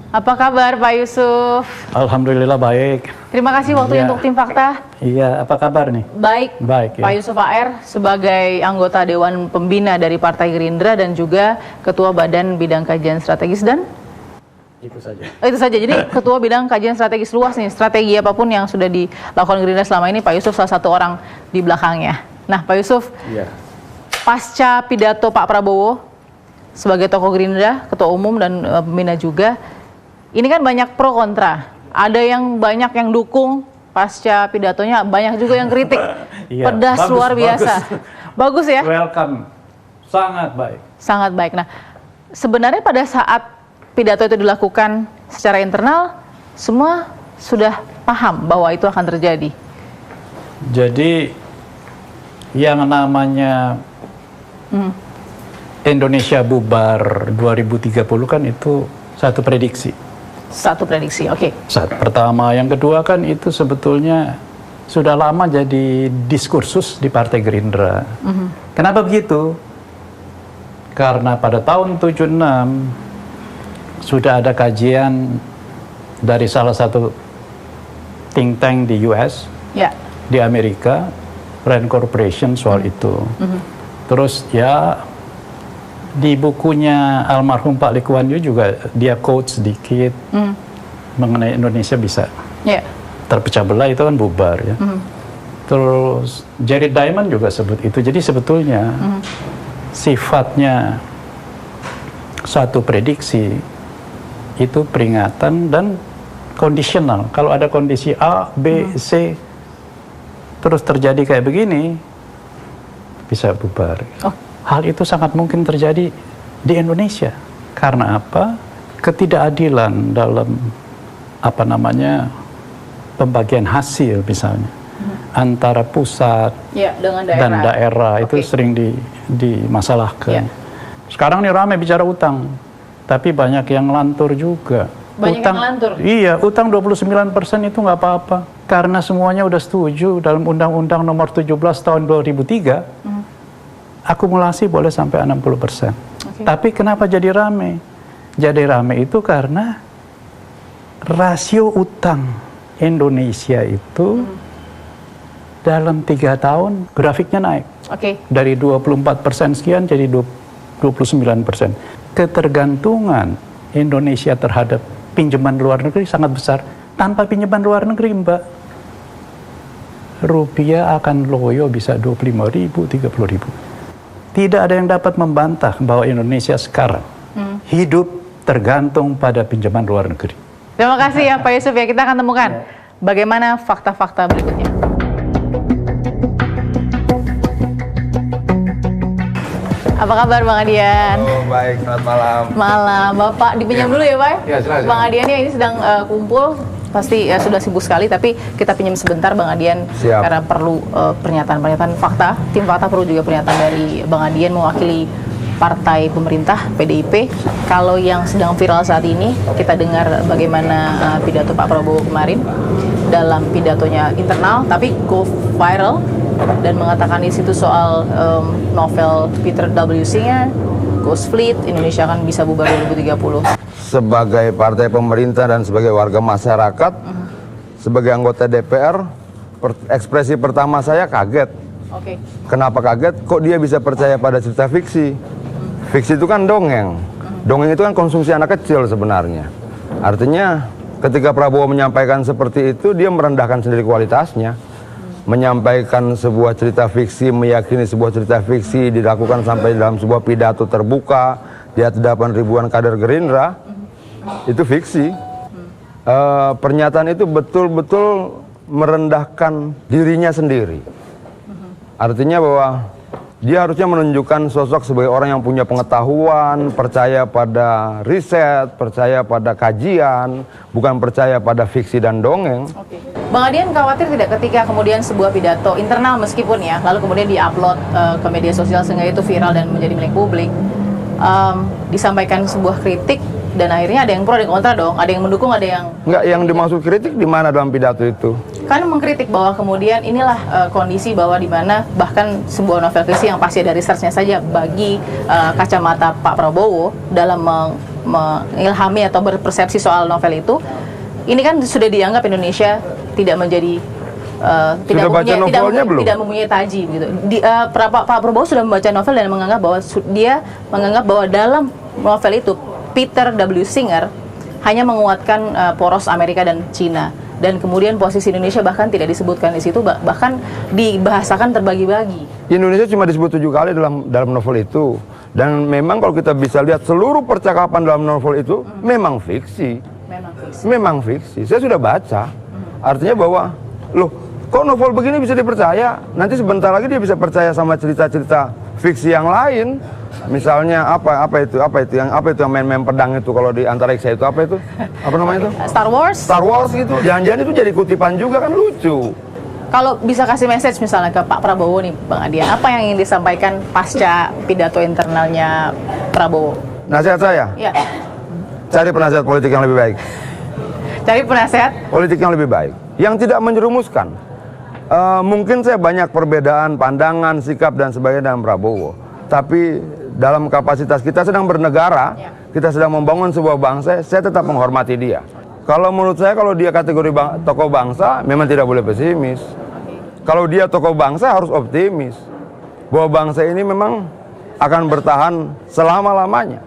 Apa kabar Pak Yusuf? Alhamdulillah baik. Terima kasih waktunya untuk Tim Fakta. Iya, apa kabar nih? Baik, Baik ya. Pak Yusuf AR sebagai anggota Dewan Pembina dari Partai Gerindra dan juga Ketua Badan Bidang Kajian Strategis dan? Itu saja. Itu saja, jadi Ketua Bidang Kajian Strategis luas nih, strategi apapun yang sudah dilakukan Gerindra selama ini, Pak Yusuf salah satu orang di belakangnya. Nah Pak Yusuf, pasca pidato Pak Prabowo sebagai tokoh Gerindra, Ketua Umum dan Pembina juga, ini kan banyak pro kontra. Ada yang banyak yang dukung pasca pidatonya, banyak juga yang kritik. Pedas bagus, luar biasa. Bagus ya? Welcome. Sangat baik. Sangat baik. Nah, sebenarnya pada saat pidato itu dilakukan secara internal, semua sudah paham bahwa itu akan terjadi. Jadi yang namanya Indonesia bubar 2030 kan itu satu prediksi. Satu prediksi, oke. Saat pertama, yang kedua kan itu sebetulnya sudah lama jadi diskursus di Partai Gerindra. Kenapa begitu? Karena pada tahun 76 sudah ada kajian dari salah satu think tank di US, di Amerika, Rand Corporation soal itu. Terus ya di bukunya almarhum Pak Lee Kuan Yew juga dia quote sedikit mengenai Indonesia bisa terpecah belah, itu kan bubar ya. Terus Jared Diamond juga sebut itu. Jadi sebetulnya sifatnya satu prediksi itu peringatan dan kondisional. Kalau ada kondisi A, B, C terus terjadi kayak begini, bisa bubar. Hal itu sangat mungkin terjadi di Indonesia. Karena apa? Ketidakadilan dalam pembagian hasil misalnya antara pusat dan daerah itu sering dimasalahkan. Sekarang nih ramai bicara utang, tapi banyak yang lantur juga. Banyak yang lantur? Iya, utang 29% itu nggak apa-apa. Karena semuanya udah setuju dalam Undang-Undang Nomor 17 Tahun 2003, akumulasi boleh sampai 60%. Tapi kenapa jadi rame? Jadi rame itu karena rasio utang Indonesia itu dalam 3 tahun grafiknya naik. Dari 24% sekian jadi 29%. Ketergantungan Indonesia terhadap pinjaman luar negeri sangat besar. Tanpa pinjaman luar negeri, Mbak, rupiah akan loyo bisa 25.000, 30.000. Tidak ada yang dapat membantah bahwa Indonesia sekarang hidup tergantung pada pinjaman luar negeri. Terima kasih ya Pak Yusuf ya. Kita akan temukan bagaimana fakta-fakta berikutnya. Apa kabar Bang Adian? Baik, selamat malam. Malam, Bapak dipinjam dulu ya Pak? Ya, silakan. Bang Adian ini sedang kumpul, pasti sudah sibuk sekali, tapi kita pinjam sebentar Bang Adian. Siap. Karena perlu pernyataan fakta. Tim Fakta perlu juga pernyataan dari Bang Adian mewakili partai pemerintah PDIP. Kalau yang sedang viral saat ini, kita dengar bagaimana pidato Pak Prabowo kemarin dalam pidatonya internal, tapi go viral dan mengatakan di situ soal novel Peter W. Singer, Ghost Fleet, Indonesia akan bisa bubar 2030. Sebagai partai pemerintah dan sebagai warga masyarakat, sebagai anggota DPR, ekspresi pertama saya kaget. Kenapa kaget? Kok dia bisa percaya pada cerita fiksi? Fiksi itu kan dongeng. Dongeng itu kan konsumsi anak kecil sebenarnya. Artinya ketika Prabowo menyampaikan seperti itu, dia merendahkan sendiri kualitasnya. Menyampaikan sebuah cerita fiksi, meyakini sebuah cerita fiksi dilakukan sampai dalam sebuah pidato terbuka di hadapan ribuan kader Gerindra, itu fiksi. Pernyataan itu betul-betul merendahkan dirinya sendiri. Artinya bahwa dia harusnya menunjukkan sosok sebagai orang yang punya pengetahuan, percaya pada riset, percaya pada kajian, bukan percaya pada fiksi dan dongeng. Bang Adian khawatir tidak ketika kemudian sebuah pidato internal meskipun ya, lalu kemudian diupload ke media sosial sehingga itu viral dan menjadi milik publik, disampaikan sebuah kritik dan akhirnya ada yang pro, ada yang kontra dong, ada yang mendukung, ada yang... Enggak, yang dimaksud kritik di mana dalam pidato itu? Kan mengkritik bahwa kemudian inilah kondisi bahwa di mana bahkan sebuah novel fiksi yang pasti ada researchnya saja bagi kacamata Pak Prabowo dalam mengilhami atau berpersepsi soal novel itu, ini kan sudah dianggap Indonesia tidak menjadi tidak mempunyai taji gitu. Pak Prabowo sudah membaca novel dan menganggap bahwa dalam novel itu Peter W. Singer hanya menguatkan poros Amerika dan Cina, dan kemudian posisi Indonesia bahkan tidak disebutkan di situ, bahkan dibahasakan terbagi-bagi. Indonesia cuma disebut 7 kali dalam novel itu, dan memang kalau kita bisa lihat seluruh percakapan dalam novel itu memang fiksi. Memang fiksi. Saya sudah baca. Artinya bahwa loh, kok novel begini bisa dipercaya? Nanti sebentar lagi dia bisa percaya sama cerita-cerita fiksi yang lain. Misalnya apa itu yang main-main pedang itu, kalau di antariksa itu apa itu? Apa namanya itu? Star Wars gitu. Jangan-jangan itu jadi kutipan juga, kan lucu. Kalau bisa kasih message misalnya ke Pak Prabowo nih, Bang Adian, apa yang ingin disampaikan pasca pidato internalnya Prabowo? Nasihat saya? Ya. Cari penasihat politik yang lebih baik. Cari penasihat politik yang lebih baik, yang tidak menjerumuskan. Mungkin saya banyak perbedaan pandangan, sikap dan sebagainya dengan Prabowo, tapi dalam kapasitas kita sedang bernegara, kita sedang membangun sebuah bangsa, saya tetap menghormati dia. Kalau menurut saya, kalau dia kategori tokoh bangsa, memang tidak boleh pesimis. Kalau dia tokoh bangsa, harus optimis bahwa bangsa ini memang akan bertahan selama-lamanya.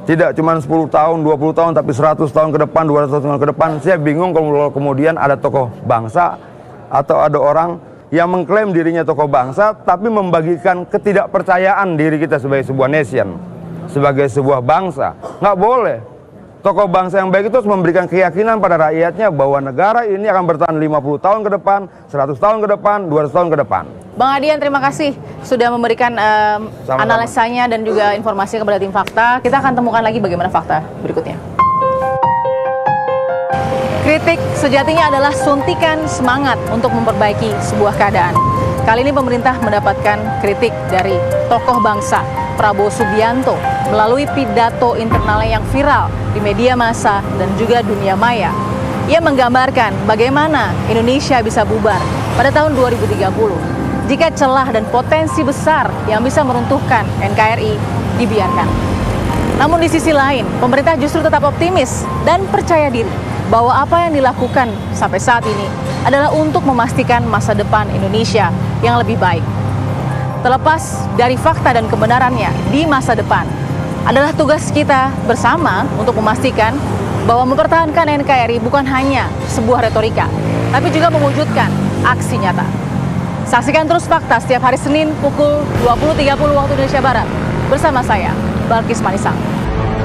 Tidak cuma 10 tahun, 20 tahun, tapi 100 tahun ke depan, 200 tahun ke depan. Saya bingung kalau kemudian ada tokoh bangsa atau ada orang yang mengklaim dirinya tokoh bangsa, tapi membagikan ketidakpercayaan diri kita sebagai sebuah nation, sebagai sebuah bangsa. Nggak boleh. Tokoh bangsa yang baik itu harus memberikan keyakinan pada rakyatnya bahwa negara ini akan bertahan 50 tahun ke depan, 100 tahun ke depan, 200 tahun ke depan. Bang Adian, terima kasih sudah memberikan analisanya dan juga informasi kepada tim Fakta. Kita akan temukan lagi bagaimana fakta berikutnya. Kritik sejatinya adalah suntikan semangat untuk memperbaiki sebuah keadaan. Kali ini pemerintah mendapatkan kritik dari tokoh bangsa Prabowo Subianto melalui pidato internalnya yang viral di media massa dan juga dunia maya. Ia menggambarkan bagaimana Indonesia bisa bubar pada tahun 2030 jika celah dan potensi besar yang bisa meruntuhkan NKRI dibiarkan. Namun di sisi lain, pemerintah justru tetap optimis dan percaya diri bahwa apa yang dilakukan sampai saat ini adalah untuk memastikan masa depan Indonesia yang lebih baik. Terlepas dari fakta dan kebenarannya di masa depan, adalah tugas kita bersama untuk memastikan bahwa mempertahankan NKRI bukan hanya sebuah retorika, tapi juga mewujudkan aksi nyata. Saksikan terus Fakta setiap hari Senin pukul 20.30 waktu Indonesia Barat bersama saya, Balkis Manisang.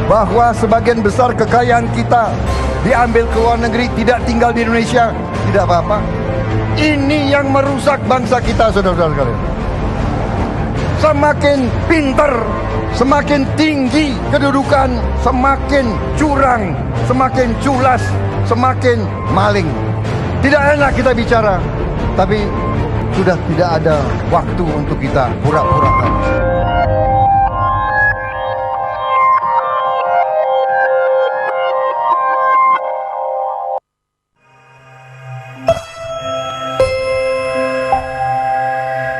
Bahwa sebagian besar kekayaan kita diambil ke luar negeri, tidak tinggal di Indonesia, tidak apa-apa. Ini yang merusak bangsa kita, saudara-saudara sekalian. Semakin pintar, semakin tinggi kedudukan, semakin curang, semakin culas, semakin maling. Tidak enak kita bicara, tapi sudah tidak ada waktu untuk kita pura-pura.